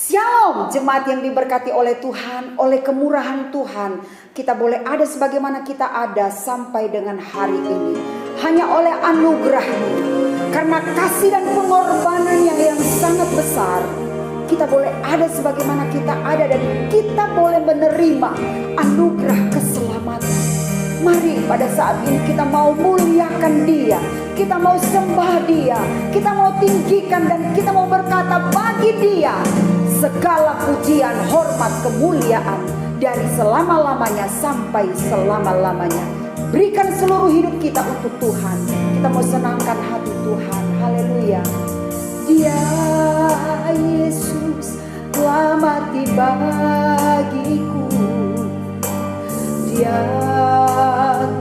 Shalom, jemaat yang diberkati oleh Tuhan, oleh kemurahan Tuhan. Kita boleh ada sebagaimana kita ada sampai dengan hari ini. Hanya oleh anugerah-Nya. Karena kasih dan pengorbanan yang sangat besar, kita boleh ada sebagaimana kita ada dan kita boleh menerima anugerah keselamatan. Mari pada saat ini kita mau muliakan Dia, kita mau sembah Dia, kita mau tinggikan dan kita mau berkata bagi Dia segala pujian, hormat, kemuliaan dari selama-lamanya sampai selama-lamanya. Berikan seluruh hidup kita untuk Tuhan. Kita mau senangkan hati Tuhan. Haleluya. Dia Yesus telah mati bagiku. Dia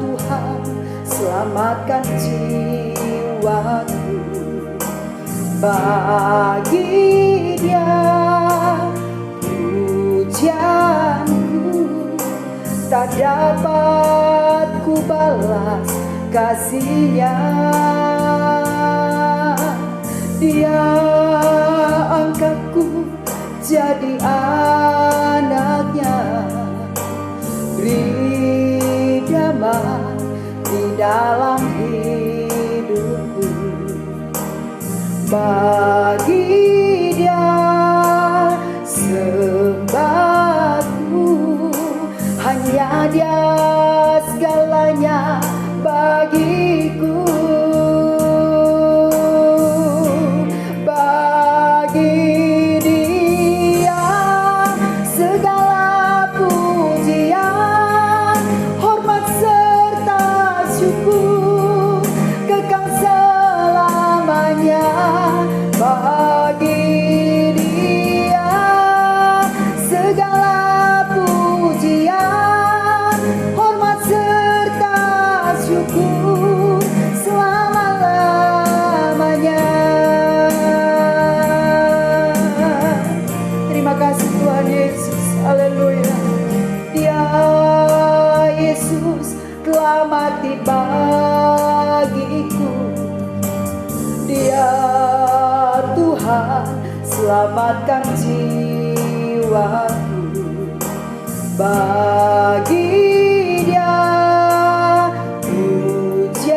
Tuhan selamatkan jiwaku. Bagi Dia pujianku tak dapat ku balas kasih-Nya. Dia angkatku jadi anak-Nya, beri damai di dalam hidupku. Bagi Dia sembahku, hanya Dia segalanya bagiku. Bagi Dia segala pujian, hormat serta syukur kekal selamanya. Bagi Dia segala pujian, hormat serta syukur selama-lamanya. Terima kasih Tuhan Yesus. Haleluya. Dia Yesus telah mati bagiku. Dia Tuhan selamatkan jiwaku. Bagi Dia pujianku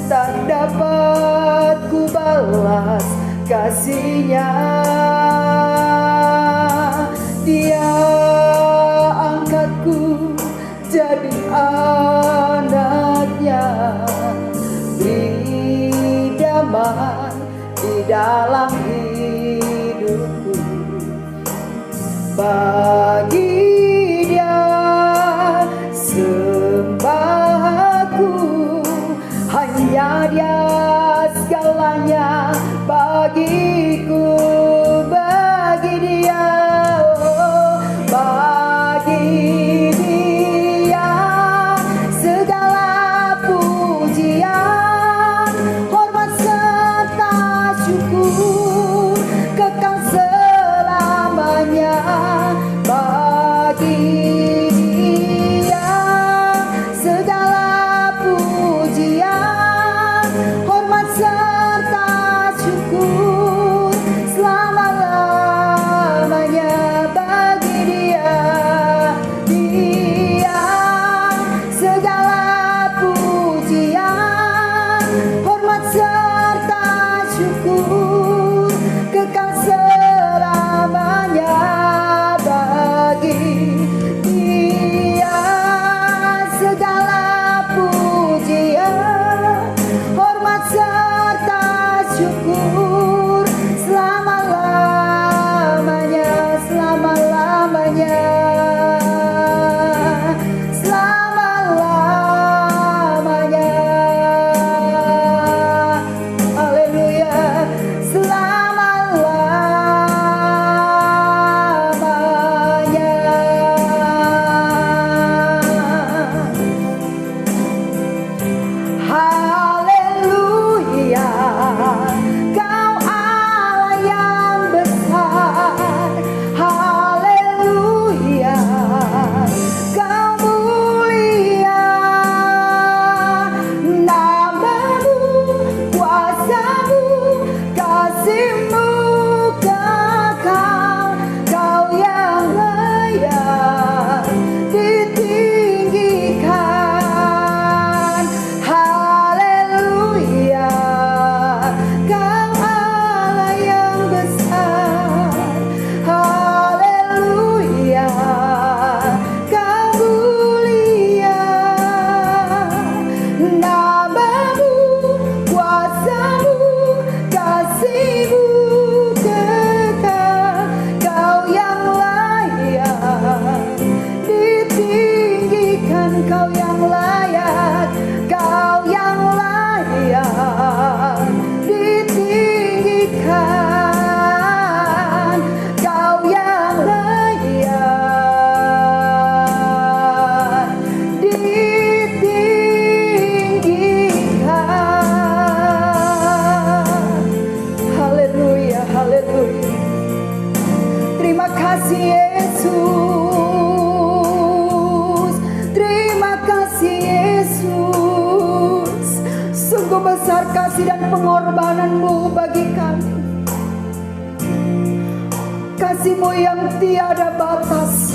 tak dapat ku balas kasih-Nya. Dia angkatku jadi anak-Nya, beri damai di dalam hidupku. Bagi Dia sembahku, hanya Dia segalanya bagiku. Bagi Dia, oh, bagi Dia segala pujian, hormat serta syukur kekal selamanya. besar kasih dan pengorbanan-Mu bagi kami. Kasih-Mu yang tiada batas,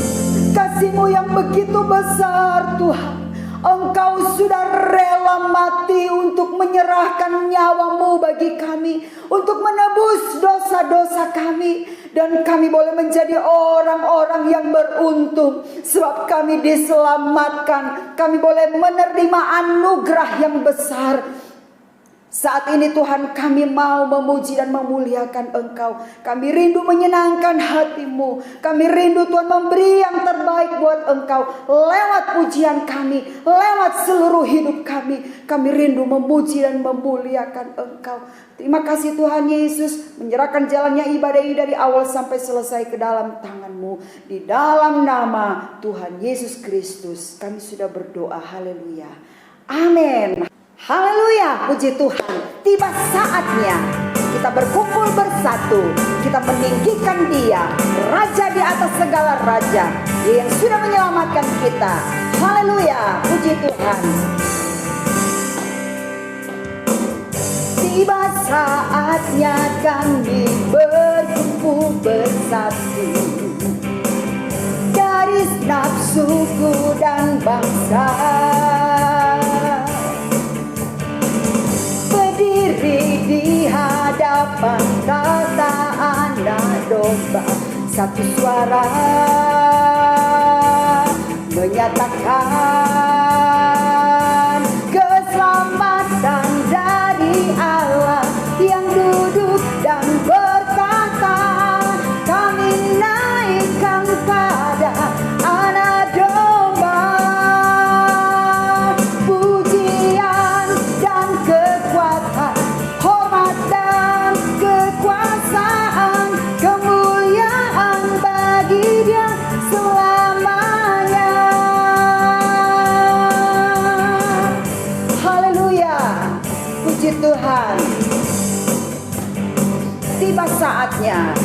kasih-Mu yang begitu besar Tuhan. Engkau sudah rela mati untuk menyerahkan nyawa-Mu bagi kami, untuk menebus dosa-dosa kami. Dan kami boleh menjadi orang-orang yang beruntung, sebab kami diselamatkan. Kami boleh menerima anugerah yang besar. Saat ini Tuhan, kami mau memuji dan memuliakan Engkau. Kami rindu menyenangkan hati-Mu. Kami rindu Tuhan memberi yang terbaik buat Engkau. Lewat pujian kami, lewat seluruh hidup kami. Kami rindu memuji dan memuliakan Engkau. Terima kasih Tuhan Yesus, menyerahkan jalannya ibadah ini dari awal sampai selesai ke dalam tangan-Mu. Di dalam nama Tuhan Yesus Kristus kami sudah berdoa. Haleluya. Amin. Haleluya, puji Tuhan. Tiba saatnya kita berkumpul bersatu, kita meninggikan Dia, Raja di atas segala raja, Dia yang sudah menyelamatkan kita. Haleluya, puji Tuhan. Tiba saatnya kami berkumpul bersatu, dari segenap suku dan bangsa, di hadapan tata anak domba, satu suara menyatakan keselamatan dari Allah yang duduk dan berkata, kami naikkan pada anak domba. Pujian dan kekuatan, hormat dan kekuasaan, kemuliaan bagi Dia selamanya. Haleluya, puji Tuhan. Tiba saatnya,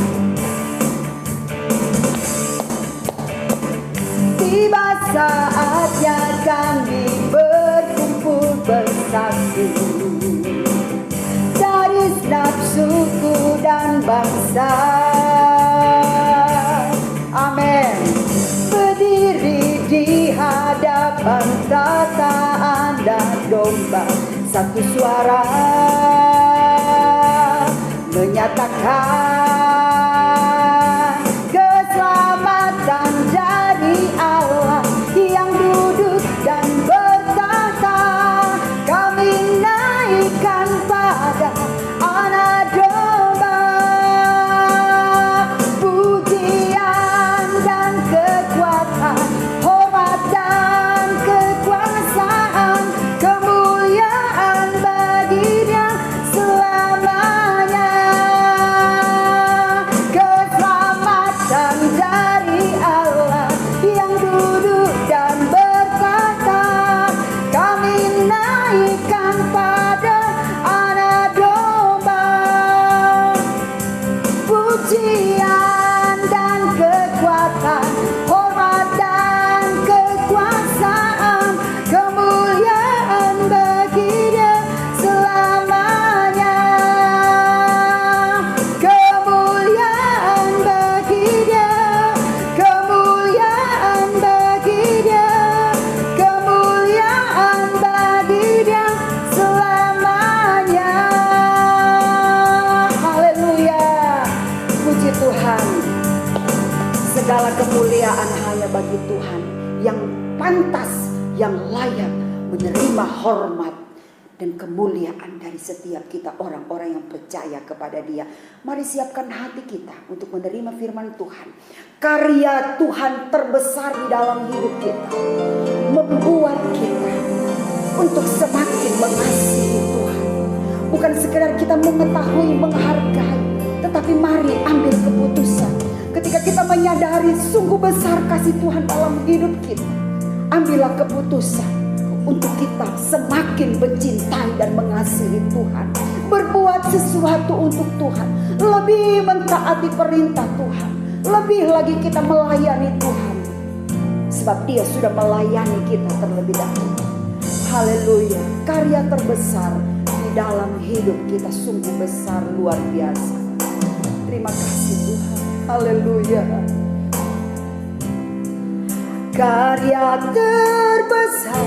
tiba saatnya kami berkumpul bersatu, dari segenap suku dan bangsa. Amin. Berdiri di hadapan tata anak domba, satu suara menyatakan keselamatan dari Allah yang duduk dan bertata, kami naikkan pada anak domba. Pujian dan kekuatan, hormat dan kekuasaan, kemuliaan bagi Dia selamanya. Keselamatan dari Allah yang duduk dan berkata, kami naikkan pada anak domba. Pujian dan kekuatan, hormat dan kekuasaan, kemuliaan bagi Dia selamanya. Kemuliaan bagi Dia, kemuliaan bagi Dia, kemuliaan bagi Dia selamanya. Haleluya, puji Tuhan. Segala kemuliaan hanya bagi Tuhan yang pantas, yang layak menerima hormat dan kemuliaan dari setiap kita orang-orang yang percaya kepada Dia. Mari siapkan hati kita untuk menerima firman Tuhan. Karya Tuhan terbesar di dalam hidup kita membuat kita untuk semakin mengasihi Tuhan. Bukan sekedar kita mengetahui, menghargai, tetapi mari ambil keputusan. Ketika kita menyadari sungguh besar kasih Tuhan dalam hidup kita, ambillah keputusan untuk kita semakin mencintai dan mengasihi Tuhan, berbuat sesuatu untuk Tuhan, lebih mentaati perintah Tuhan, lebih lagi kita melayani Tuhan, sebab Dia sudah melayani kita terlebih dahulu. Haleluya, karya terbesar di di dalam hidup kita sungguh besar, luar biasa. Terima kasih Tuhan. Haleluya. Karya terbesar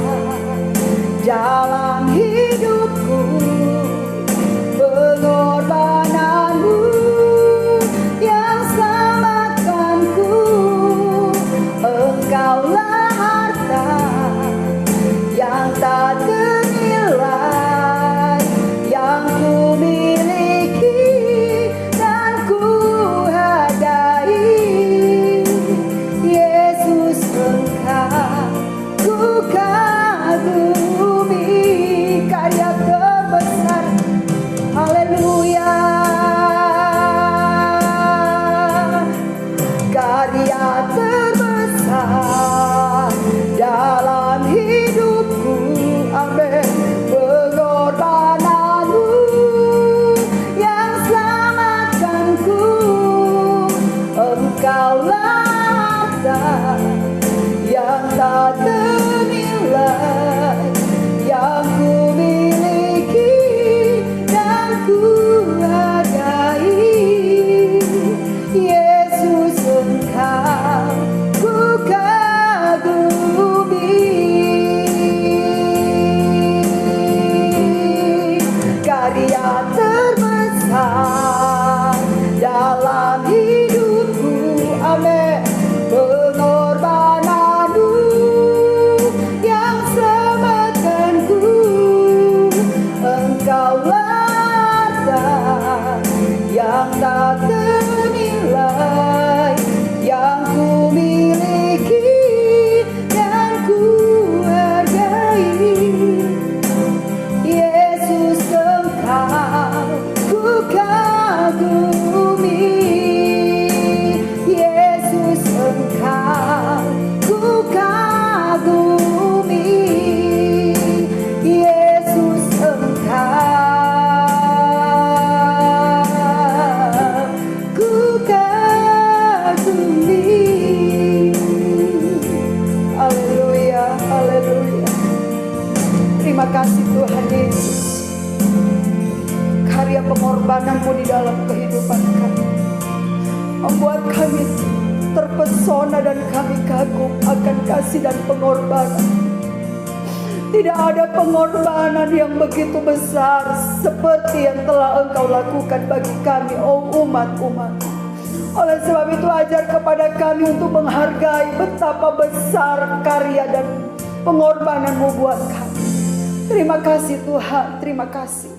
dalam hidupku, pengorbananmu yang selamatkanku. Engkaulah harta yang tak ternilai yang ku miliki dan ku hargai. Yesus, Engkau ku kagumi. Karya terbesar, haleluya. Karya terbesar dalam hidupku, amin. Pengorbananmu yang selamatkanku. Engkaulah harta yang tak ternilai yang ku miliki dan ku hargai. Yesus, Engkau ku kagumi. Karya terbesar dalam hidupku, amin. Pengorbananmu yang selamatkanku. Engkaulah harta yang tak ternilai yang ku miliki dan ku hargai. Yesus, Engkau ku kagumi. Yesus, Engkau ku kagumi. Yesus, Engkau ku kagumi. Haleluya, haleluya. Terima kasih Tuhan Yesus. Karya pengorbanan-Mu di dalam kehidupan kami membuat kami terpesona dan kami kagum akan kasih dan pengorbanan. Tidak ada pengorbanan yang begitu besar seperti yang telah Engkau lakukan bagi kami, oh umat-umat. Oleh sebab itu ajar kepada kami untuk menghargai betapa besar karya dan pengorbanan-Mu buat kami. Terima kasih Tuhan, terima kasih.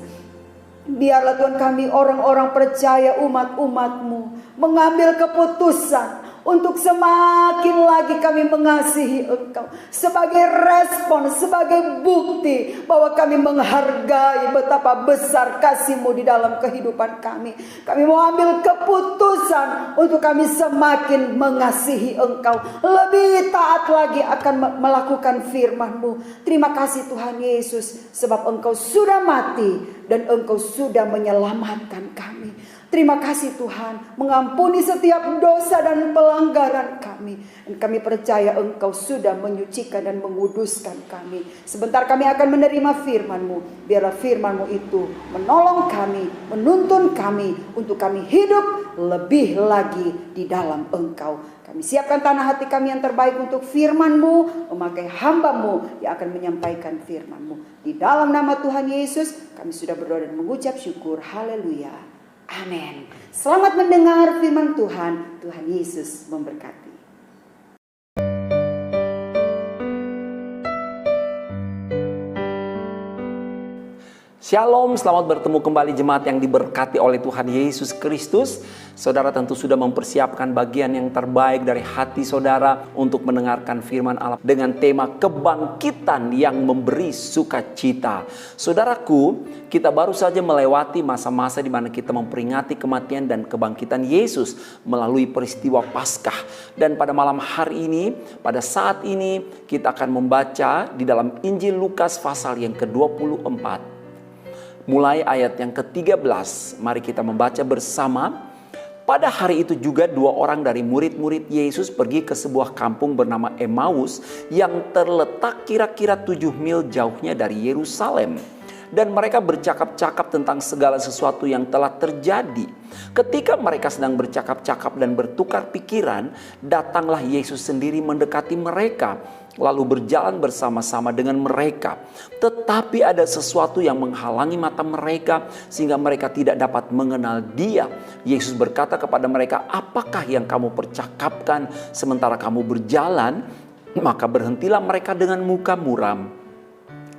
Biarlah Tuhan kami orang-orang percaya, umat-umat-Mu mengambil keputusan untuk semakin lagi kami mengasihi Engkau. Sebagai respon, sebagai bukti bahwa kami menghargai betapa besar kasih-Mu di dalam kehidupan kami. Kami mau ambil keputusan untuk kami semakin mengasihi Engkau. Lebih taat lagi akan melakukan firman-Mu. Terima kasih Tuhan Yesus, sebab Engkau sudah mati dan Engkau sudah menyelamatkan kami. Terima kasih Tuhan, mengampuni setiap dosa dan pelanggaran kami. Dan kami percaya Engkau sudah menyucikan dan menguduskan kami. Sebentar kami akan menerima firman-Mu. Biarlah firman-Mu itu menolong kami, menuntun kami untuk kami hidup lebih lagi di dalam Engkau. Kami siapkan tanah hati kami yang terbaik untuk firman-Mu, memakai hamba-Mu yang akan menyampaikan firman-Mu. Di dalam nama Tuhan Yesus, kami sudah berdoa dan mengucap syukur. Haleluya. Amin. Selamat mendengar firman Tuhan. Tuhan Yesus memberkati. Shalom, selamat bertemu kembali jemaat yang diberkati oleh Tuhan Yesus Kristus. Saudara tentu sudah mempersiapkan bagian yang terbaik dari hati saudara untuk mendengarkan firman Allah dengan tema kebangkitan yang memberi sukacita. Saudaraku, kita baru saja melewati masa-masa di mana kita memperingati kematian dan kebangkitan Yesus melalui peristiwa Paskah. Dan pada malam hari ini, pada saat ini kita akan membaca di dalam Injil Lukas pasal yang ke-24. Mulai ayat yang ke-13, mari kita membaca bersama. Pada hari itu juga 2 orang dari murid-murid Yesus pergi ke sebuah kampung bernama Emmaus yang terletak kira-kira 7 mil jauhnya dari Yerusalem. Dan mereka bercakap-cakap tentang segala sesuatu yang telah terjadi. Ketika mereka sedang bercakap-cakap dan bertukar pikiran, datanglah Yesus sendiri mendekati mereka, lalu berjalan bersama-sama dengan mereka. Tetapi ada sesuatu yang menghalangi mata mereka sehingga mereka tidak dapat mengenal Dia. Yesus berkata kepada mereka, "Apakah yang kamu percakapkan sementara kamu berjalan?" Maka berhentilah mereka dengan muka muram.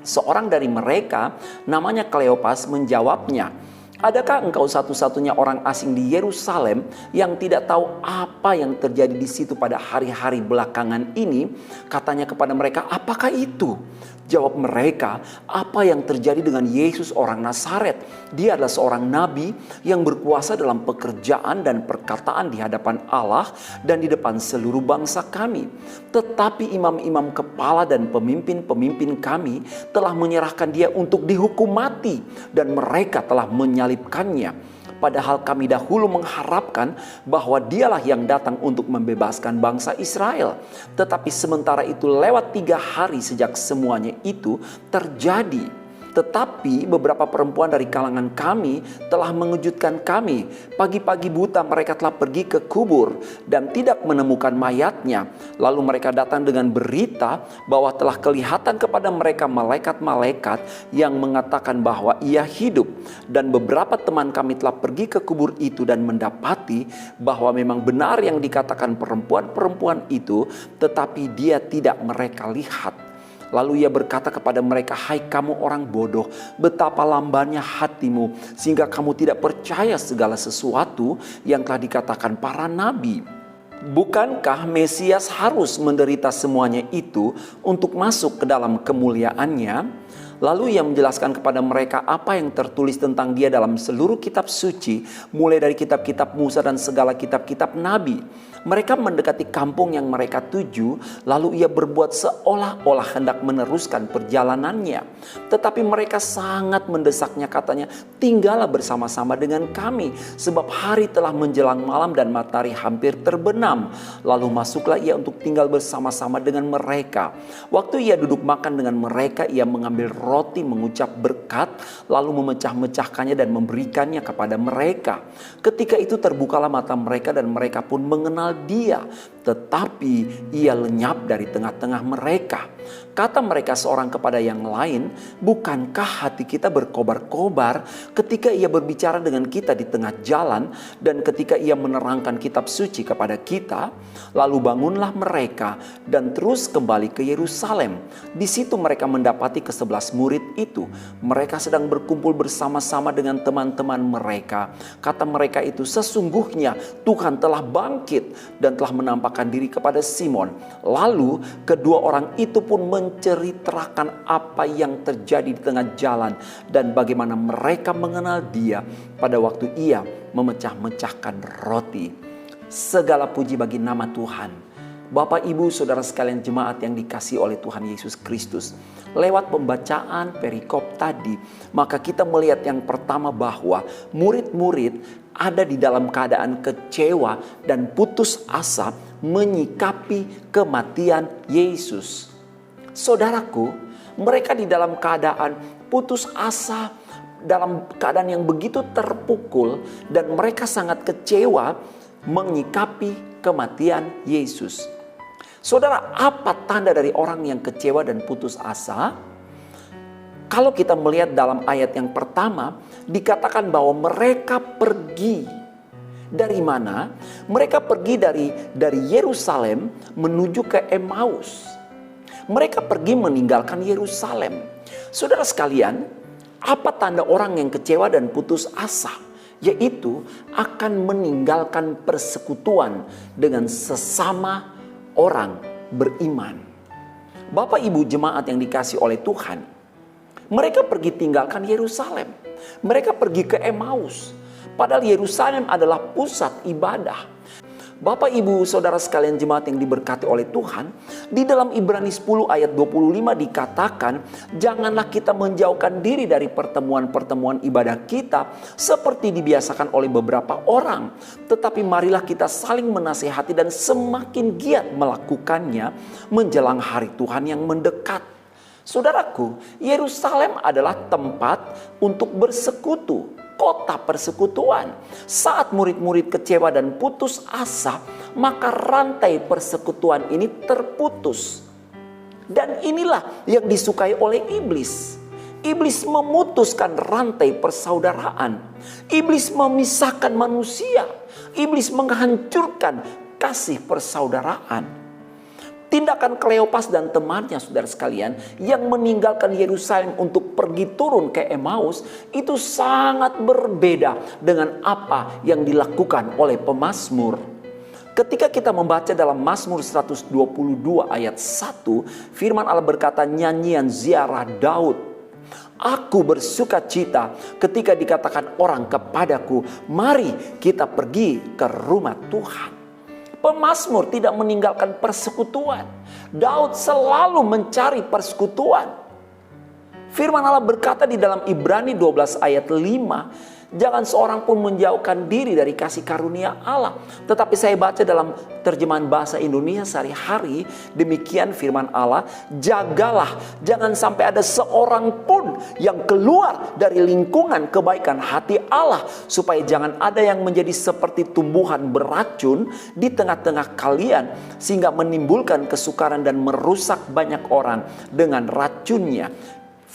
Seorang dari mereka, namanya Kleopas, menjawabnya, "Adakah engkau satu-satunya orang asing di Yerusalem yang tidak tahu apa yang terjadi di situ pada hari-hari belakangan ini?" Katanya kepada mereka, "Apakah itu?" Jawab mereka, "Apa yang terjadi dengan Yesus orang Nazaret? Dia adalah seorang nabi yang berkuasa dalam pekerjaan dan perkataan di hadapan Allah dan di depan seluruh bangsa kami. Tetapi imam-imam kepala dan pemimpin-pemimpin kami telah menyerahkan dia untuk dihukum mati dan mereka telah menyalibkannya. Padahal kami dahulu mengharapkan bahwa dialah yang datang untuk membebaskan bangsa Israel. Tetapi sementara itu lewat 3 hari sejak semuanya itu terjadi. Tetapi beberapa perempuan dari kalangan kami telah mengejutkan kami. Pagi-pagi buta mereka telah pergi ke kubur dan tidak menemukan mayatnya. Lalu mereka datang dengan berita bahwa telah kelihatan kepada mereka malaikat-malaikat yang mengatakan bahwa ia hidup. Dan beberapa teman kami telah pergi ke kubur itu dan mendapati bahwa memang benar yang dikatakan perempuan-perempuan itu, tetapi dia tidak mereka lihat. Lalu ia berkata kepada mereka, "Hai kamu orang bodoh, betapa lambannya hatimu sehingga kamu tidak percaya segala sesuatu yang telah dikatakan para nabi. Bukankah Mesias harus menderita semuanya itu untuk masuk ke dalam kemuliaannya?" Lalu ia menjelaskan kepada mereka apa yang tertulis tentang dia dalam seluruh kitab suci, mulai dari kitab-kitab Musa dan segala kitab-kitab nabi. Mereka mendekati kampung yang mereka tuju, lalu ia berbuat seolah-olah hendak meneruskan perjalanannya. Tetapi mereka sangat mendesaknya, katanya, "Tinggallah bersama-sama dengan kami, sebab hari telah menjelang malam dan matahari hampir terbenam." Lalu masuklah ia untuk tinggal bersama-sama dengan mereka. Waktu ia duduk makan dengan mereka, ia mengambil roti, mengucap berkat, lalu memecah-mecahkannya dan memberikannya kepada mereka. Ketika itu terbukalah mata mereka dan mereka pun mengenal dia, tetapi ia lenyap dari tengah-tengah mereka. Kata mereka seorang kepada yang lain, "Bukankah hati kita berkobar-kobar ketika ia berbicara dengan kita di tengah jalan dan ketika ia menerangkan kitab suci kepada kita?" Lalu bangunlah mereka dan terus kembali ke Yerusalem. Di situ mereka mendapati ke-11 murid itu. Mereka sedang berkumpul bersama-sama dengan teman-teman mereka. Kata mereka itu, "Sesungguhnya Tuhan telah bangkit dan telah menampakkan diri kepada Simon." Lalu kedua orang itu pun menceritakan apa yang terjadi di tengah jalan dan bagaimana mereka mengenal dia pada waktu ia memecah-mecahkan roti. Segala puji bagi nama Tuhan. Bapak, Ibu, Saudara sekalian jemaat yang dikasihi oleh Tuhan Yesus Kristus. Lewat pembacaan perikop tadi, maka kita melihat yang pertama bahwa murid-murid ada di dalam keadaan kecewa dan putus asa menyikapi kematian Yesus. Saudaraku, mereka di dalam keadaan putus asa, dalam keadaan yang begitu terpukul, dan mereka sangat kecewa menyikapi kematian Yesus. Saudara, apa tanda dari orang yang kecewa dan putus asa? Kalau kita melihat dalam ayat yang pertama, dikatakan bahwa mereka pergi. Dari mana? Mereka pergi dari Yerusalem menuju ke Emmaus. Mereka pergi meninggalkan Yerusalem. Saudara sekalian, apa tanda orang yang kecewa dan putus asa? Yaitu akan meninggalkan persekutuan dengan sesama orang beriman. Bapak, Ibu, jemaat yang dikasihi oleh Tuhan, mereka pergi tinggalkan Yerusalem. Mereka pergi ke Emmaus. Padahal Yerusalem adalah pusat ibadah. Bapak, Ibu, Saudara sekalian jemaat yang diberkati oleh Tuhan, di dalam Ibrani 10 ayat 25 dikatakan, janganlah kita menjauhkan diri dari pertemuan-pertemuan ibadah kita seperti dibiasakan oleh beberapa orang. Tetapi marilah kita saling menasihati dan semakin giat melakukannya menjelang hari Tuhan yang mendekat. Saudaraku, Yerusalem adalah tempat untuk bersekutu, kota persekutuan. Saat murid-murid kecewa dan putus asa, maka rantai persekutuan ini terputus. Dan inilah yang disukai oleh iblis. Iblis memutuskan rantai persaudaraan. Iblis memisahkan manusia. Iblis menghancurkan kasih persaudaraan. Tindakan Kleopas dan temannya, saudara sekalian, yang meninggalkan Yerusalem untuk pergi turun ke Emmaus, itu sangat berbeda dengan apa yang dilakukan oleh pemazmur. Ketika kita membaca dalam Mazmur 122 ayat 1, firman Allah berkata, nyanyian ziarah Daud. Aku bersuka cita ketika dikatakan orang kepadaku, mari kita pergi ke rumah Tuhan. Pemazmur tidak meninggalkan persekutuan. Daud selalu mencari persekutuan. Firman Allah berkata di dalam Ibrani 12 ayat 5, jangan seorang pun menjauhkan diri dari kasih karunia Allah. Tetapi saya baca dalam terjemahan bahasa Indonesia sehari-hari, demikian firman Allah, jagalah jangan sampai ada seorang pun yang keluar dari lingkungan kebaikan hati Allah, supaya jangan ada yang menjadi seperti tumbuhan beracun di tengah-tengah kalian, sehingga menimbulkan kesukaran dan merusak banyak orang dengan racunnya.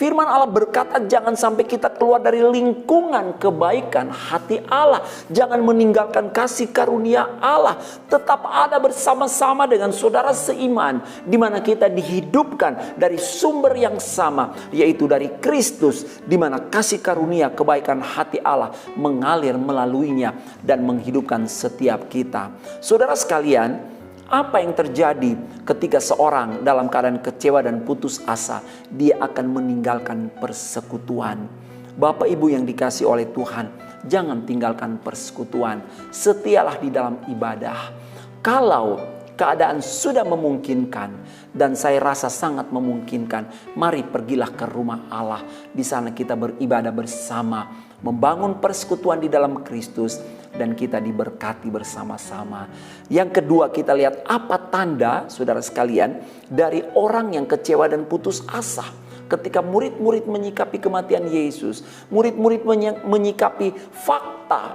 Firman Allah berkata jangan sampai kita keluar dari lingkungan kebaikan hati Allah. Jangan meninggalkan kasih karunia Allah. Tetap ada bersama-sama dengan saudara seiman, di mana kita dihidupkan dari sumber yang sama, yaitu dari Kristus, di mana kasih karunia kebaikan hati Allah mengalir melaluinya dan menghidupkan setiap kita. Saudara sekalian, apa yang terjadi ketika seorang dalam keadaan kecewa dan putus asa? Dia akan meninggalkan persekutuan. Bapak Ibu yang dikasihi oleh Tuhan, jangan tinggalkan persekutuan. Setialah di dalam ibadah. Kalau keadaan sudah memungkinkan, dan saya rasa sangat memungkinkan, mari pergilah ke rumah Allah. Di sana kita beribadah bersama, membangun persekutuan di dalam Kristus, dan kita diberkati bersama-sama. Yang kedua, kita lihat apa tanda, saudara sekalian, dari orang yang kecewa dan putus asa. Ketika murid-murid menyikapi kematian Yesus, murid-murid menyikapi fakta,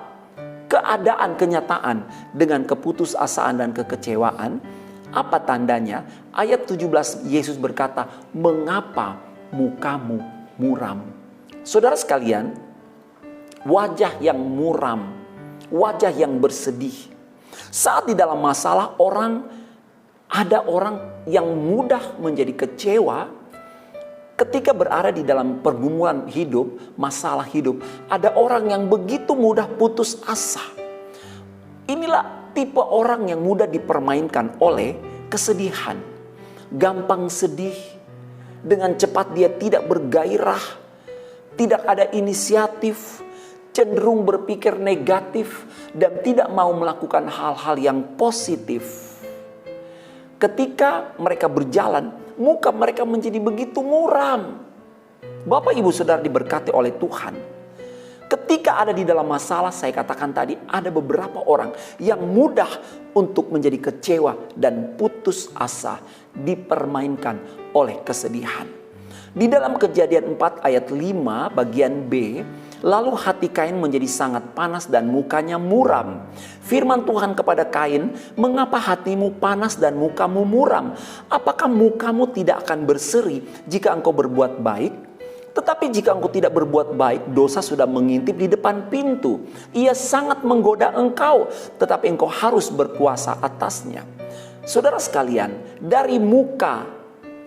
keadaan, kenyataan dengan keputusasaan dan kekecewaan. Apa tandanya? Ayat 17 Yesus berkata, mengapa mukamu muram? Saudara sekalian, wajah yang muram, wajah yang bersedih. Saat di dalam masalah ada orang yang mudah menjadi kecewa. Ketika berada di dalam pergumulan hidup, masalah hidup, ada orang yang begitu mudah putus asa. Inilah tipe orang yang mudah dipermainkan oleh kesedihan. Gampang sedih, dengan cepat dia tidak bergairah, tidak ada inisiatif, cenderung berpikir negatif, dan tidak mau melakukan hal-hal yang positif. Ketika mereka berjalan, muka mereka menjadi begitu muram. Bapak Ibu Saudara diberkati oleh Tuhan. Ketika ada di dalam masalah, saya katakan tadi, ada beberapa orang yang mudah untuk menjadi kecewa dan putus asa, dipermainkan oleh kesedihan. Di dalam Kejadian 4 ayat 5 bagian B, lalu hati Kain menjadi sangat panas dan mukanya muram. Firman Tuhan kepada Kain, mengapa hatimu panas dan mukamu muram? Apakah mukamu tidak akan berseri jika engkau berbuat baik? Tetapi jika engkau tidak berbuat baik, dosa sudah mengintip di depan pintu. Ia sangat menggoda engkau, tetapi engkau harus berkuasa atasnya. Saudara sekalian, dari muka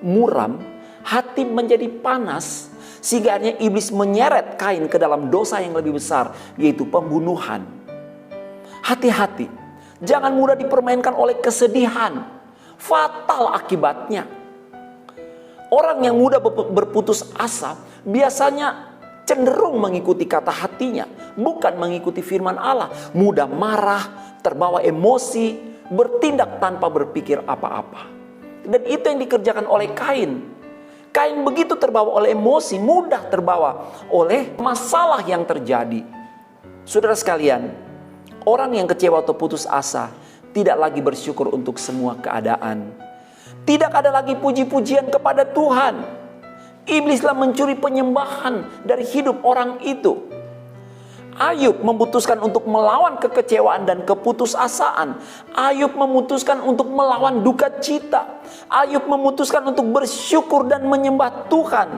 muram, hati menjadi panas, sehingga akhirnya iblis menyeret Kain ke dalam dosa yang lebih besar, yaitu pembunuhan. Hati-hati, jangan mudah dipermainkan oleh kesedihan. Fatal akibatnya. Orang yang mudah berputus asa biasanya cenderung mengikuti kata hatinya, bukan mengikuti firman Allah. Mudah marah, terbawa emosi, bertindak tanpa berpikir apa-apa. Dan itu yang dikerjakan oleh Kain. Kain begitu terbawa oleh emosi, mudah terbawa oleh masalah yang terjadi. Saudara sekalian, orang yang kecewa atau putus asa tidak lagi bersyukur untuk semua keadaan. Tidak ada lagi puji-pujian kepada Tuhan. Iblislah mencuri penyembahan dari hidup orang itu. Ayub memutuskan untuk melawan kekecewaan dan keputusasaan. Ayub memutuskan untuk melawan duka cita. Ayub memutuskan untuk bersyukur dan menyembah Tuhan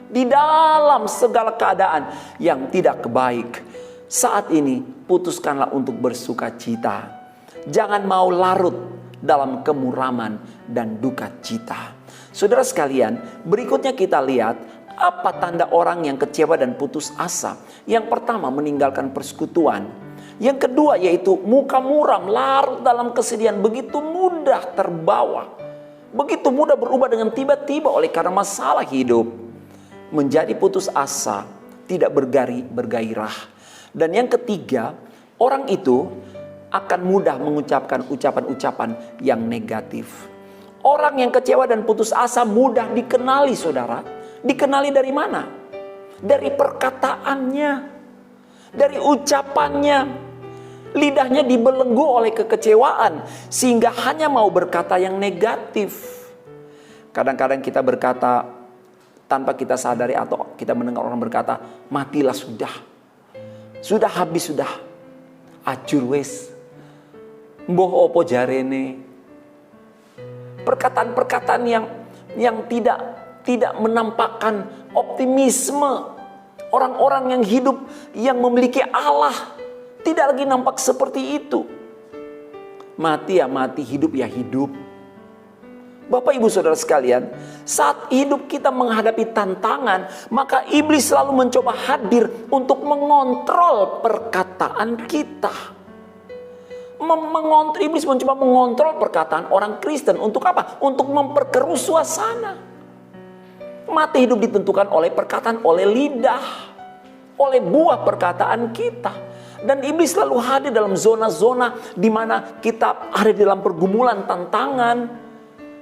di dalam segala keadaan yang tidak baik. Saat ini putuskanlah untuk bersuka cita. Jangan mau larut dalam kemuraman dan duka cita. Saudara sekalian, berikutnya kita lihat apa tanda orang yang kecewa dan putus asa. Yang pertama, meninggalkan persekutuan. Yang kedua yaitu muka muram, larut dalam kesedihan, begitu mudah terbawa, begitu mudah berubah dengan tiba-tiba oleh karena masalah hidup. Menjadi putus asa, tidak bergairah. Dan yang ketiga, orang itu akan mudah mengucapkan ucapan-ucapan yang negatif. Orang yang kecewa dan putus asa mudah dikenali, saudara. Dikenali dari mana? Dari perkataannya, dari ucapannya. Lidahnya dibelenggu oleh kekecewaan sehingga hanya mau berkata yang negatif. Kadang-kadang kita berkata tanpa kita sadari atau kita mendengar orang berkata, matilah sudah. Sudah habis sudah. Acur wes. Mboh opo jarene. Perkataan-perkataan yang tidak menampakkan optimisme. Orang-orang yang hidup yang memiliki Allah tidak lagi nampak seperti itu. Mati ya mati, hidup ya hidup. Bapak ibu saudara sekalian, saat hidup kita menghadapi tantangan, maka iblis selalu mencoba hadir untuk mengontrol perkataan kita. Iblis mencoba mengontrol perkataan orang Kristen. Untuk apa? Untuk memperkeruh suasana. Mati hidup ditentukan oleh perkataan, oleh lidah, oleh buah perkataan kita. Dan iblis selalu hadir dalam zona-zona di mana kita ada di dalam pergumulan tantangan.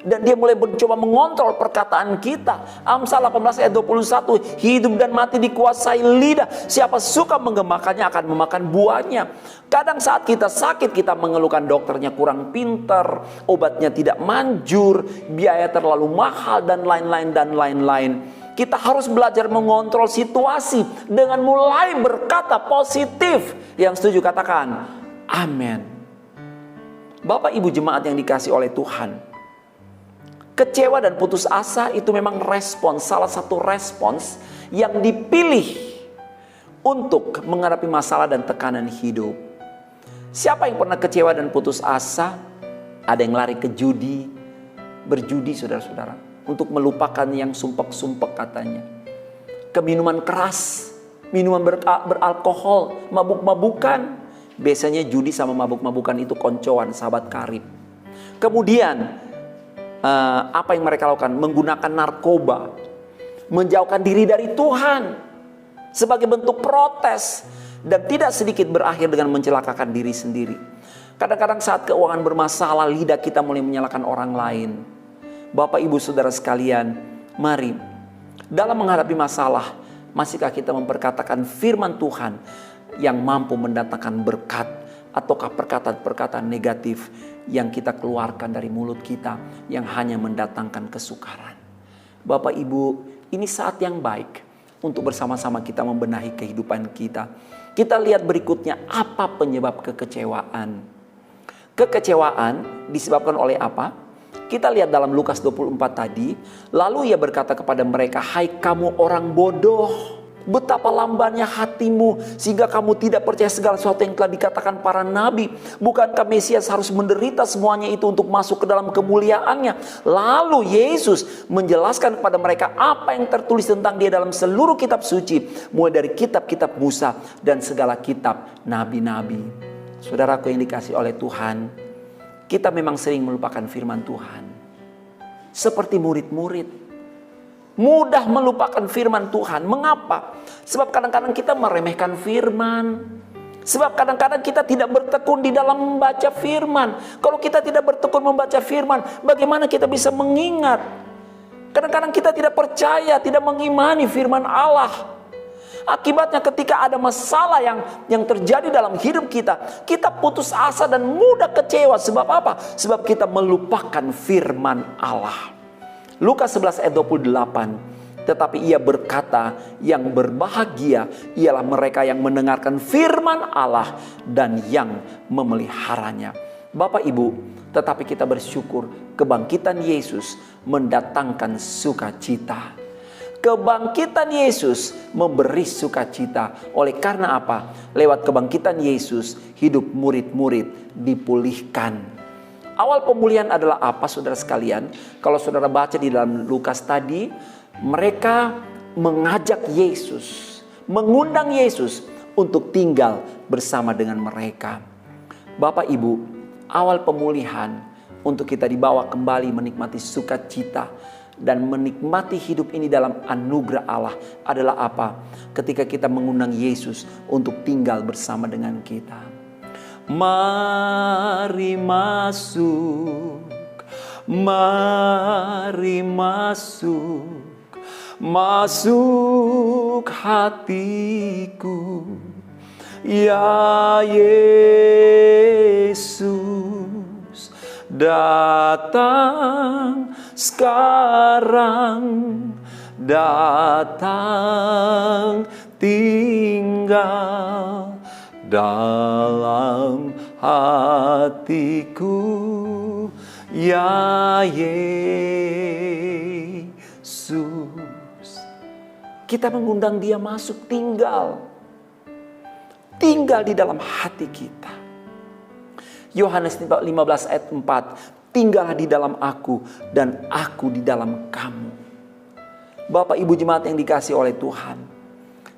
Dan dia mulai mencoba mengontrol perkataan kita. Amsal 18 ayat 21, hidup dan mati dikuasai lidah. Siapa suka menggemakannya akan memakan buahnya. Kadang saat kita sakit, kita mengeluhkan dokternya kurang pintar, obatnya tidak manjur, biaya terlalu mahal, dan lain-lain. Kita harus belajar mengontrol situasi dengan mulai berkata positif. Yang setuju katakan, amin. Bapak ibu jemaat yang dikasihi oleh Tuhan, kecewa dan putus asa itu memang salah satu respons yang dipilih untuk menghadapi masalah dan tekanan hidup. Siapa yang pernah kecewa dan putus asa? Ada yang lari ke judi, berjudi saudara-saudara, untuk melupakan yang sumpek-sumpek katanya. Ke minuman keras, minuman beralkohol, mabuk-mabukan. Biasanya judi sama mabuk-mabukan itu koncoan, sahabat karib. Kemudian apa yang mereka lakukan? Menggunakan narkoba, menjauhkan diri dari Tuhan sebagai bentuk protes, dan tidak sedikit berakhir dengan mencelakakan diri sendiri. Kadang-kadang saat keuangan bermasalah, lidah kita mulai menyalahkan orang lain. Bapak ibu saudara sekalian, mari dalam menghadapi masalah, masihkah kita memperkatakan firman Tuhan yang mampu mendatangkan berkat, ataukah perkataan-perkataan negatif yang kita keluarkan dari mulut kita yang hanya mendatangkan kesukaran? Bapak ibu, ini saat yang baik untuk bersama-sama kita membenahi kehidupan kita. Kita lihat berikutnya, apa penyebab kekecewaan? Kekecewaan disebabkan oleh apa? Kita lihat dalam Lukas 24 tadi. Lalu ia berkata kepada mereka, hai kamu orang bodoh, betapa lambannya hatimu sehingga kamu tidak percaya segala sesuatu yang telah dikatakan para nabi. Bukankah Mesias harus menderita semuanya itu untuk masuk ke dalam kemuliaannya? Lalu Yesus menjelaskan kepada mereka apa yang tertulis tentang dia dalam seluruh kitab suci, mulai dari kitab-kitab Musa dan segala kitab nabi-nabi. Saudaraku yang dikasihi oleh Tuhan, kita memang sering melupakan firman Tuhan. Seperti murid-murid, mudah melupakan firman Tuhan. Mengapa? Sebab kadang-kadang kita meremehkan firman. Sebab kadang-kadang kita tidak bertekun di dalam membaca firman. Kalau kita tidak bertekun membaca firman, bagaimana kita bisa mengingat? Kadang-kadang kita tidak percaya, tidak mengimani firman Allah. Akibatnya ketika ada masalah yang terjadi dalam hidup kita, kita putus asa dan mudah kecewa. Sebab apa? Sebab kita melupakan firman Allah. Lukas 11 ayat 28. Tetapi ia berkata, yang berbahagia ialah mereka yang mendengarkan firman Allah dan yang memeliharanya. Bapak Ibu, tetapi kita bersyukur kebangkitan Yesus mendatangkan sukacita. Kebangkitan Yesus memberi sukacita. Oleh karena apa? Lewat kebangkitan Yesus, hidup murid-murid dipulihkan. Awal pemulihan adalah apa, saudara sekalian? Kalau saudara baca di dalam Lukas tadi, mereka mengajak Yesus, mengundang Yesus untuk tinggal bersama dengan mereka. Bapak Ibu, awal pemulihan untuk kita dibawa kembali menikmati sukacita dan menikmati hidup ini dalam anugerah Allah adalah apa? Ketika kita mengundang Yesus untuk tinggal bersama dengan kita. Mari masuk, mari masuk, masuk hatiku, ya Yesus, datang sekarang, datang tinggal dalam hatiku, ya Yesus. Kita mengundang dia masuk tinggal di dalam hati kita. Yohanes 15 ayat 4, tinggallah di dalam aku dan aku di dalam kamu. Bapak Ibu jemaat yang dikasihi oleh Tuhan,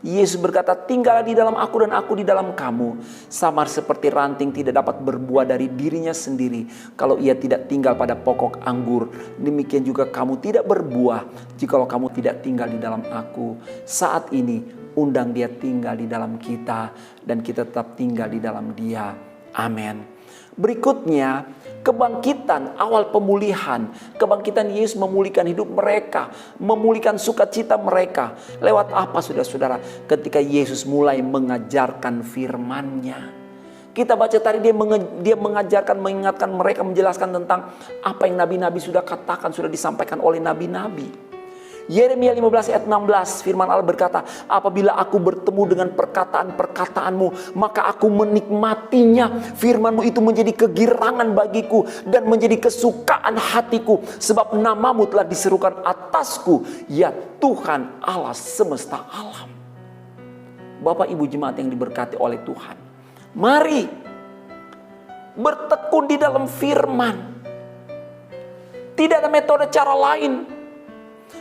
Yesus berkata, tinggallah di dalam aku dan aku di dalam kamu. Sama seperti ranting tidak dapat berbuah dari dirinya sendiri kalau ia tidak tinggal pada pokok anggur, demikian juga kamu tidak berbuah jikalau kamu tidak tinggal di dalam aku. Saat ini undang dia tinggal di dalam kita dan kita tetap tinggal di dalam dia. Amin. Berikutnya, kebangkitan, awal pemulihan. Kebangkitan Yesus memulihkan hidup mereka, memulihkan sukacita mereka. Lewat apa, saudara-saudara? Ketika Yesus mulai mengajarkan firman-Nya. Kita baca tadi dia mengajarkan, mengingatkan mereka, menjelaskan tentang apa yang nabi-nabi sudah katakan, sudah disampaikan oleh nabi-nabi. Yeremia 15 ayat 16, firman Allah berkata, apabila aku bertemu dengan perkataan-perkataanmu, maka aku menikmatinya. Firmanmu itu menjadi kegirangan bagiku dan menjadi kesukaan hatiku, sebab namamu telah diserukan atasku, ya Tuhan Allah semesta alam. Bapak Ibu jemaat yang diberkati oleh Tuhan, mari bertekun di dalam firman. Tidak ada metode cara lain.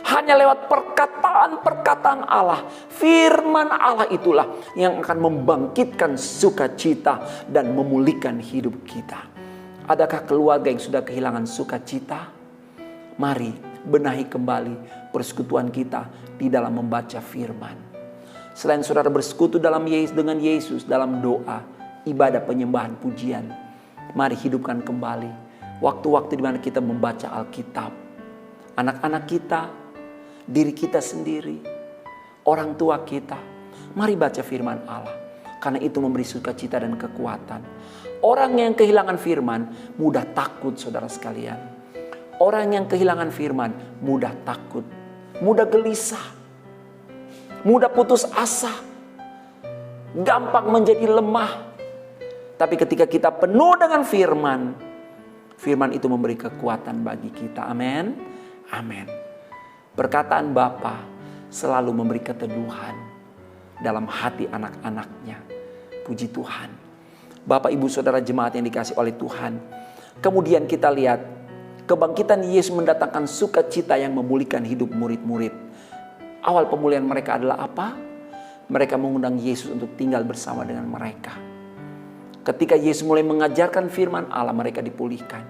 Hanya lewat perkataan-perkataan Allah, firman Allah itulah yang akan membangkitkan sukacita dan memulihkan hidup kita. Adakah keluarga yang sudah kehilangan sukacita? Mari benahi kembali persekutuan kita di dalam membaca firman. Selain saudara bersekutu dengan Yesus dalam doa, ibadah, penyembahan, pujian, mari hidupkan kembali waktu-waktu di mana kita membaca Alkitab. Anak-anak kita, diri kita sendiri, orang tua kita, mari baca firman Allah. Karena itu memberi sukacita dan kekuatan. Orang yang kehilangan firman mudah takut, saudara sekalian. Orang yang kehilangan firman mudah takut, mudah gelisah, mudah putus asa, gampang menjadi lemah. Tapi ketika kita penuh dengan firman, firman itu memberi kekuatan bagi kita. Amin. Amin. Perkataan Bapa selalu memberi keteduhan dalam hati anak-anaknya. Puji Tuhan. Bapak, Ibu, Saudara jemaat yang dikasihi oleh Tuhan. Kemudian kita lihat kebangkitan Yesus mendatangkan sukacita yang memulihkan hidup murid-murid. Awal pemulihan mereka adalah apa? Mereka mengundang Yesus untuk tinggal bersama dengan mereka. Ketika Yesus mulai mengajarkan firman Allah, mereka dipulihkan.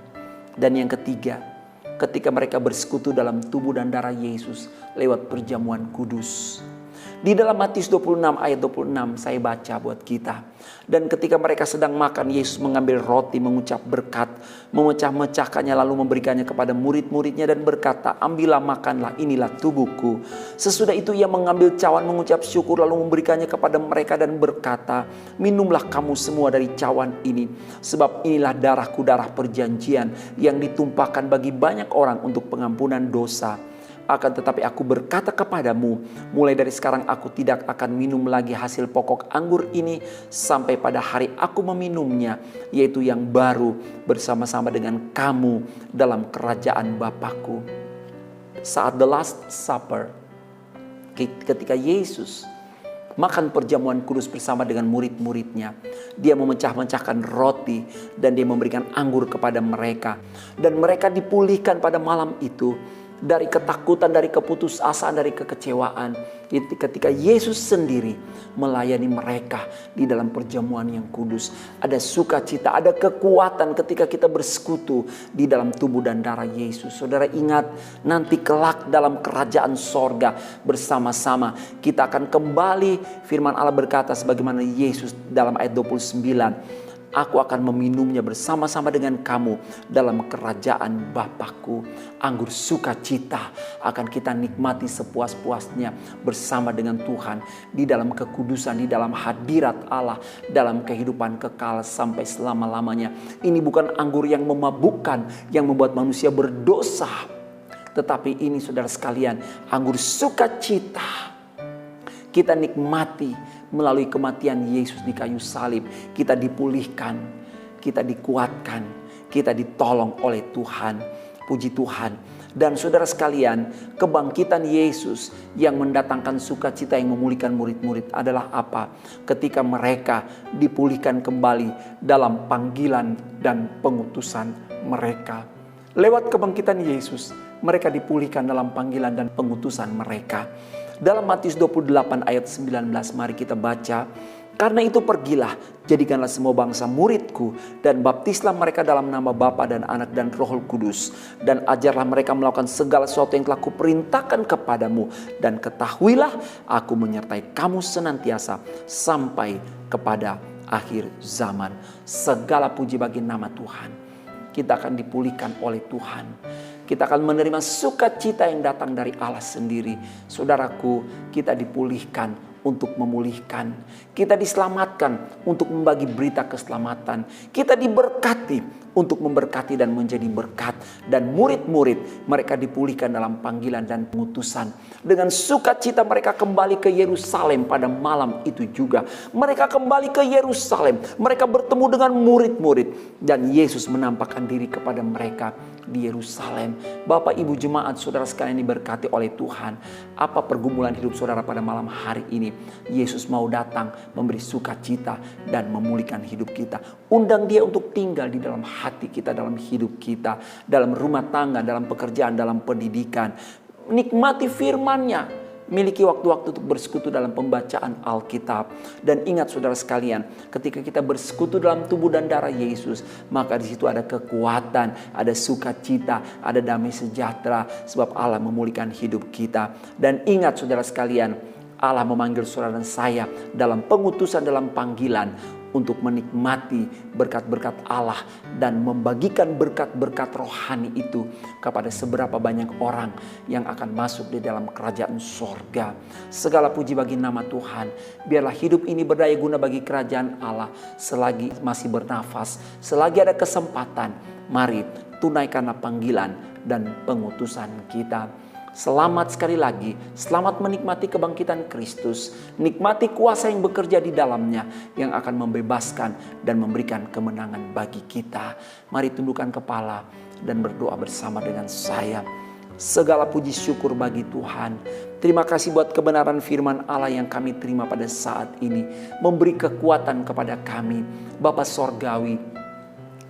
Dan yang ketiga, ketika mereka bersekutu dalam tubuh dan darah Yesus lewat perjamuan kudus. Di dalam Matius 26 ayat 26 saya baca buat kita. Dan ketika mereka sedang makan, Yesus mengambil roti, mengucap berkat, memecah-mecahkannya lalu memberikannya kepada murid-muridnya dan berkata, ambillah makanlah, inilah tubuhku. Sesudah itu ia mengambil cawan, mengucap syukur lalu memberikannya kepada mereka dan berkata, minumlah kamu semua dari cawan ini, sebab inilah darahku, darah perjanjian yang ditumpahkan bagi banyak orang untuk pengampunan dosa. Akan tetapi aku berkata kepadamu, mulai dari sekarang aku tidak akan minum lagi hasil pokok anggur ini sampai pada hari aku meminumnya, yaitu yang baru bersama-sama dengan kamu dalam kerajaan Bapakku. Saat the Last Supper, ketika Yesus makan perjamuan kudus bersama dengan murid-muridnya, dia memecah-mecahkan roti dan dia memberikan anggur kepada mereka. Dan mereka dipulihkan pada malam itu dari ketakutan, dari keputusasaan, dari kekecewaan. Ketika Yesus sendiri melayani mereka di dalam perjamuan yang kudus. Ada sukacita, ada kekuatan ketika kita bersekutu di dalam tubuh dan darah Yesus. Saudara ingat, nanti kelak dalam kerajaan sorga bersama-sama kita akan kembali. Firman Allah berkata sebagaimana Yesus dalam ayat 29. Aku akan meminumnya bersama-sama dengan kamu dalam kerajaan Bapakku. Anggur sukacita akan kita nikmati sepuas-puasnya bersama dengan Tuhan di dalam kekudusan, di dalam hadirat Allah, dalam kehidupan kekal sampai selama-lamanya. Ini bukan anggur yang memabukkan, yang membuat manusia berdosa. Tetapi ini saudara sekalian, anggur sukacita. Kita nikmati melalui kematian Yesus di kayu salib. Kita dipulihkan, kita dikuatkan, kita ditolong oleh Tuhan. Puji Tuhan. Dan saudara sekalian, kebangkitan Yesus yang mendatangkan sukacita yang memulihkan murid-murid adalah apa? Ketika mereka dipulihkan kembali dalam panggilan dan pengutusan mereka. Lewat kebangkitan Yesus, mereka dipulihkan dalam panggilan dan pengutusan mereka. Dalam Matius 28 ayat 19 mari kita baca. Karena itu pergilah, jadikanlah semua bangsa muridku dan baptislah mereka dalam nama Bapa dan Anak dan Roh Kudus. Dan ajarlah mereka melakukan segala sesuatu yang telah kuperintahkan kepadamu. Dan ketahuilah aku menyertai kamu senantiasa sampai kepada akhir zaman. Segala puji bagi nama Tuhan. Kita akan dipulihkan oleh Tuhan. Kita akan menerima sukacita yang datang dari Allah sendiri. Saudaraku, kita dipulihkan untuk memulihkan. Kita diselamatkan untuk membagi berita keselamatan. Kita diberkati untuk memberkati dan menjadi berkat. Dan murid-murid mereka dipulihkan dalam panggilan dan pengutusan. Dengan sukacita mereka kembali ke Yerusalem pada malam itu juga. Mereka kembali ke Yerusalem. Mereka bertemu dengan murid-murid. Dan Yesus menampakkan diri kepada mereka di Yerusalem. Bapak, Ibu, jemaat, saudara sekalian diberkati oleh Tuhan. Apa pergumulan hidup saudara pada malam hari ini? Yesus mau datang memberi sukacita dan memulihkan hidup kita. Undang dia untuk tinggal di dalam hati kita, dalam hidup kita, dalam rumah tangga, dalam pekerjaan, dalam pendidikan. Nikmati firman-Nya. Miliki waktu-waktu untuk bersekutu dalam pembacaan Alkitab. Dan ingat saudara sekalian, ketika kita bersekutu dalam tubuh dan darah Yesus, maka di situ ada kekuatan, ada sukacita, ada damai sejahtera, sebab Allah memulihkan hidup kita. Dan ingat saudara sekalian, Allah memanggil saudara dan saya dalam pengutusan, dalam panggilan untuk menikmati berkat-berkat Allah dan membagikan berkat-berkat rohani itu kepada seberapa banyak orang yang akan masuk di dalam kerajaan sorga. Segala puji bagi nama Tuhan. Biarlah hidup ini berdaya guna bagi kerajaan Allah selagi masih bernafas, selagi ada kesempatan. Mari tunaikanlah panggilan dan pengutusan kita. Selamat sekali lagi, selamat menikmati kebangkitan Kristus. Nikmati kuasa yang bekerja di dalamnya yang akan membebaskan dan memberikan kemenangan bagi kita. Mari tundukkan kepala dan berdoa bersama dengan saya. Segala puji syukur bagi Tuhan. Terima kasih buat kebenaran firman Allah yang kami terima pada saat ini. Memberi kekuatan kepada kami. Bapa Sorgawi,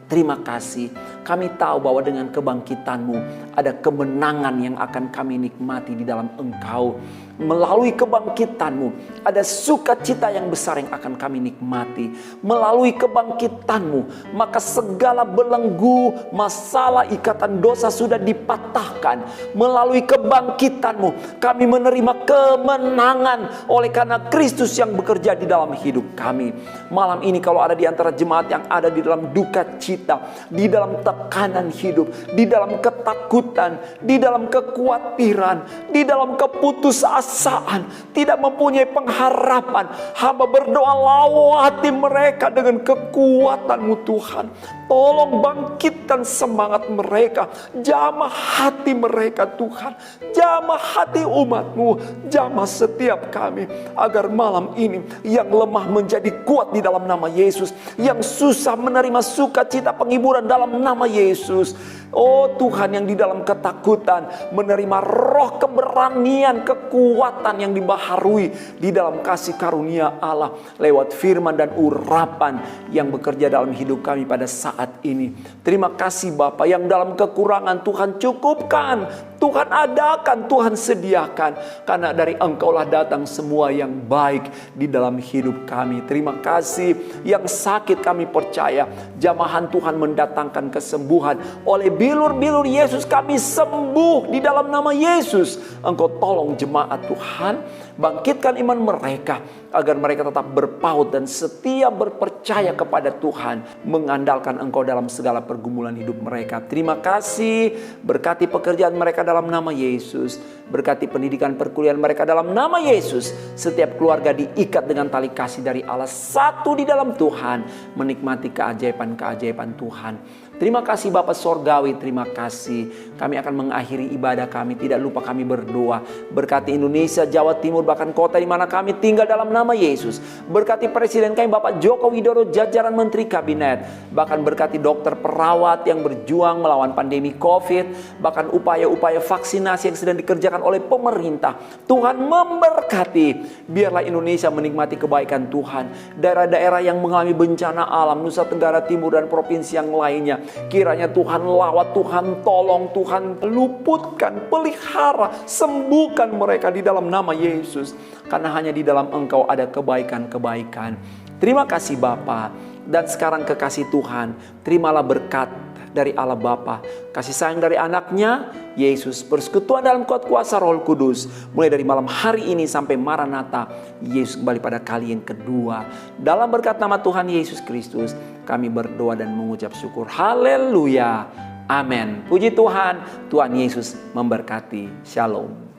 Terima kasih, kami tahu bahwa dengan kebangkitan-Mu ada kemenangan yang akan kami nikmati di dalam Engkau. Melalui kebangkitan-Mu ada sukacita yang besar yang akan kami nikmati. Melalui kebangkitan-Mu maka segala belenggu, masalah, ikatan dosa sudah dipatahkan. Melalui kebangkitan-Mu kami menerima kemenangan oleh karena Kristus yang bekerja di dalam hidup kami. Malam ini kalau ada di antara jemaat yang ada di dalam duka cita, di dalam tekanan hidup, di dalam ketakutan, di dalam kekhawatiran, di dalam keputusasaan, tidak mempunyai pengharapan, hamba berdoa lawati mereka dengan kekuatan-Mu Tuhan. Tolong bangkitkan semangat mereka, jamah hati mereka Tuhan, jamah hati umat-Mu, jamah setiap kami, agar malam ini yang lemah menjadi kuat di dalam nama Yesus, yang susah menerima sukacita penghiburan dalam nama Yesus. Oh Tuhan, yang di dalam ketakutan menerima roh keberanian, kekuatan yang dibaharui di dalam kasih karunia Allah lewat firman dan urapan yang bekerja dalam hidup kami pada saat ini. Terima kasih Bapa, yang dalam kekurangan Tuhan cukupkan, Tuhan adakan, Tuhan sediakan, karena dari Engkaulah datang semua yang baik di dalam hidup kami. Terima kasih, yang sakit kami percaya jamahan Tuhan mendatangkan kesembuhan. Oleh bilur-bilur Yesus kami sembuh di dalam nama Yesus. Engkau tolong jemaat Tuhan, bangkitkan iman mereka agar mereka tetap berpaut dan setia berpercaya kepada Tuhan, mengandalkan Engkau dalam segala pergumulan hidup mereka. Terima kasih, berkati pekerjaan mereka dalam nama Yesus, berkati pendidikan perkuliahan mereka dalam nama Yesus. Setiap keluarga diikat dengan tali kasih dari Allah, satu di dalam Tuhan, menikmati keajaiban-keajaiban Tuhan. Terima kasih Bapa Sorgawi, terima kasih. Kami akan mengakhiri ibadah kami, tidak lupa kami berdoa. Berkati Indonesia, Jawa Timur, bahkan kota di mana kami tinggal dalam nama Yesus. Berkati Presiden kami Bapak Joko Widodo, jajaran Menteri Kabinet. Bahkan berkati dokter perawat yang berjuang melawan pandemi COVID. Bahkan upaya-upaya vaksinasi yang sedang dikerjakan oleh pemerintah. Tuhan memberkati. Biarlah Indonesia menikmati kebaikan Tuhan. Daerah-daerah yang mengalami bencana alam, Nusa Tenggara Timur dan provinsi yang lainnya, kiranya Tuhan lawat, Tuhan tolong, Tuhan luputkan, pelihara, sembuhkan mereka di dalam nama Yesus. Karena hanya di dalam Engkau ada kebaikan-kebaikan. Terima kasih Bapa. Dan sekarang kekasih Tuhan, terimalah berkat dari Allah Bapa, kasih sayang dari anaknya Yesus, persekutuan dalam kuat kuasa Roh Kudus, mulai dari malam hari ini sampai Maranatha, Yesus kembali pada kali yang kedua. Dalam berkat nama Tuhan Yesus Kristus, kami berdoa dan mengucap syukur. Haleluya. Amin. Puji Tuhan. Tuhan Yesus memberkati. Shalom.